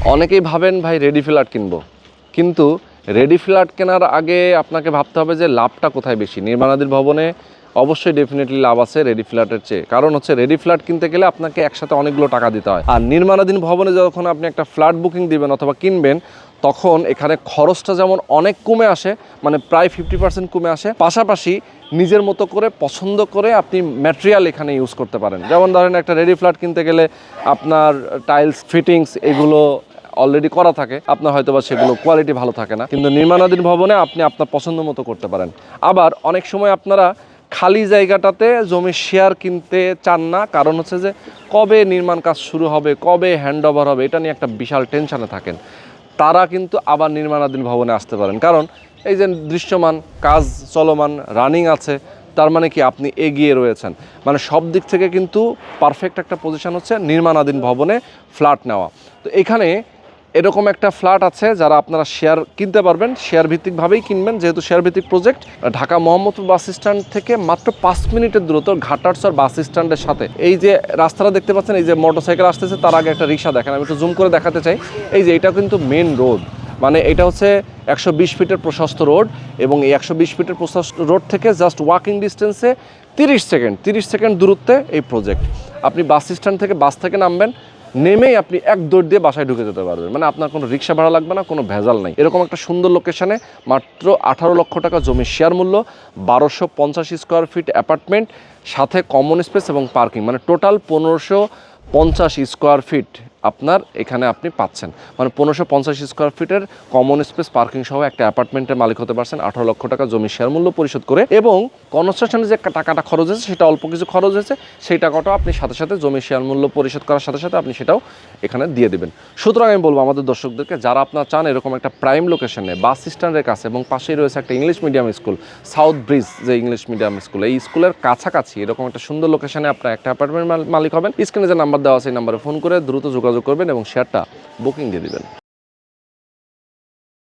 অনেকেই ভাবেন ভাই রেডি ফ্ল্যাট কিনবো, কিন্তু রেডি ফ্ল্যাট কেনার আগে আপনাকে ভাবতে হবে যে লাভটা কোথায় বেশি। নির্মাণাধীন ভবনে অবশ্যই ডেফিনেটলি লাভ আছে রেডি ফ্ল্যাটের চেয়ে। কারণ হচ্ছে রেডি ফ্ল্যাট কিনতে গেলে আপনাকে একসাথে অনেকগুলো টাকা দিতে হয়, আর নির্মাণাধীন ভবনে যখন আপনি একটা ফ্ল্যাট বুকিং দিবেন অথবা কিনবেন, তখন এখানে খরচটা যেমন অনেক কমে আসে, মানে প্রায় 50% কমে আসে, পাশাপাশি নিজের মতো করে পছন্দ করে আপনি ম্যাটেরিয়াল এখানে ইউজ করতে পারেন। যেমন ধরেন একটা রেডি ফ্ল্যাট কিনতে গেলে আপনার টাইলস ফিটিংস এগুলো অলরেডি করা থাকে, আপনার হয়তো বা সেগুলো কোয়ালিটি ভালো থাকে না, কিন্তু নির্মাণাধীন ভবনে আপনি আপনার পছন্দ মতো করতে পারেন। আবার অনেক সময় আপনারা খালি জায়গাটাতে জমি শেয়ার কিনতে চান না, কারণ হচ্ছে যে কবে নির্মাণ কাজ শুরু হবে, কবে হ্যান্ড ওভার হবে, এটা নিয়ে একটা বিশাল টেনশনে থাকেন। তারা কিন্তু আবার নির্মাণাধীন ভবনে আসতে পারেন, কারণ এই যে দৃশ্যমান কাজ চলমান রানিং আছে, তার মানে কি আপনি এগিয়ে রয়েছেন। মানে সব দিক থেকে কিন্তু পারফেক্ট একটা পজিশন হচ্ছে নির্মাণাধীন ভবনে ফ্ল্যাট নেওয়া। তো এখানে এরকম একটা ফ্ল্যাট আছে যারা আপনারা শেয়ার কিনতে পারবেন, শেয়ার ভিত্তিকভাবেই কিনবেন, যেহেতু শেয়ার ভিত্তিক project. Dhaka Mohammadpur bus stand থেকে মাত্র 5 মিনিটের দূরত্ব ঘাটারচর বাস স্ট্যান্ডের সাথে। এই যে রাস্তাটা দেখতে পাচ্ছেন, এই যে মোটরসাইকেল আসতেছে, তার আগে একটা রিক্সা দেখেন, আমি একটু জুম করে দেখাতে চাই। এই যে এটা কিন্তু মেন রোড, মানে এটা হচ্ছে 120 ফিটের প্রশস্ত রোড, এবং এই 120 ফিটের প্রশস্ত রোড থেকে জাস্ট ওয়াকিং ডিস্টেন্সে 30 সেকেন্ড দূরত্বে এই প্রজেক্ট। আপনি বাস স্ট্যান্ড থেকে বাস থেকে নামবেন, নেমেই আপনি এক দৌড় দিয়ে বাসায় ঢুকে যেতে পারবেন। মানে আপনার কোনো রিক্সা ভাড়া লাগবে না, কোনো ভেজাল নাই। এরকম একটা সুন্দর লোকেশনে মাত্র 18 লক্ষ টাকা জমির শেয়ার মূল্য, 1250 স্কোয়ার ফিট অ্যাপার্টমেন্ট, সাথে কমন স্পেস এবং পার্কিং, মানে টোটাল 1550 স্কোয়ার ফিট আপনার এখানে আপনি পাচ্ছেন। মানে 1550 স্কোয়ার ফিটের কমন স্পেস পার্কিং সহ একটা অ্যাপার্টমেন্টের মালিক হতে পারছেন 18 লক্ষ টাকা জমির শেয়ার মূল্য পরিশোধ করে। এবং কনস্ট্রাকশনে যে টাকাটা খরচ হয়েছে, সেটা অল্প কিছু খরচ হয়েছে, সেই টাকাটাও আপনি সাথে সাথে জমির শেয়ার মূল্য পরিশোধ করার সাথে সাথে আপনি সেটাও এখানে দিয়ে দেবেন। সুতরাং আমি বলবো আমাদের দর্শকদেরকে, যারা আপনার চান এরকম একটা প্রাইম লোকেশনে বাস স্ট্যান্ডের কাছে, এবং পাশেই রয়েছে একটা English medium school, south bridge যে ইংলিশ মিডিয়াম স্কুল, এই স্কুলের কাছাকাছি এরকম একটা সুন্দর লোকেশনে আপনার একটা অ্যাপার্টমেন্ট মালিক হবেন, স্ক্রিনে যে নাম্বার দেওয়া আছে এই নাম্বারে ফোন করে দ্রুত যোগাযোগ করবেন এবং শেয়ারটা বুকিং দিয়ে দিবেন।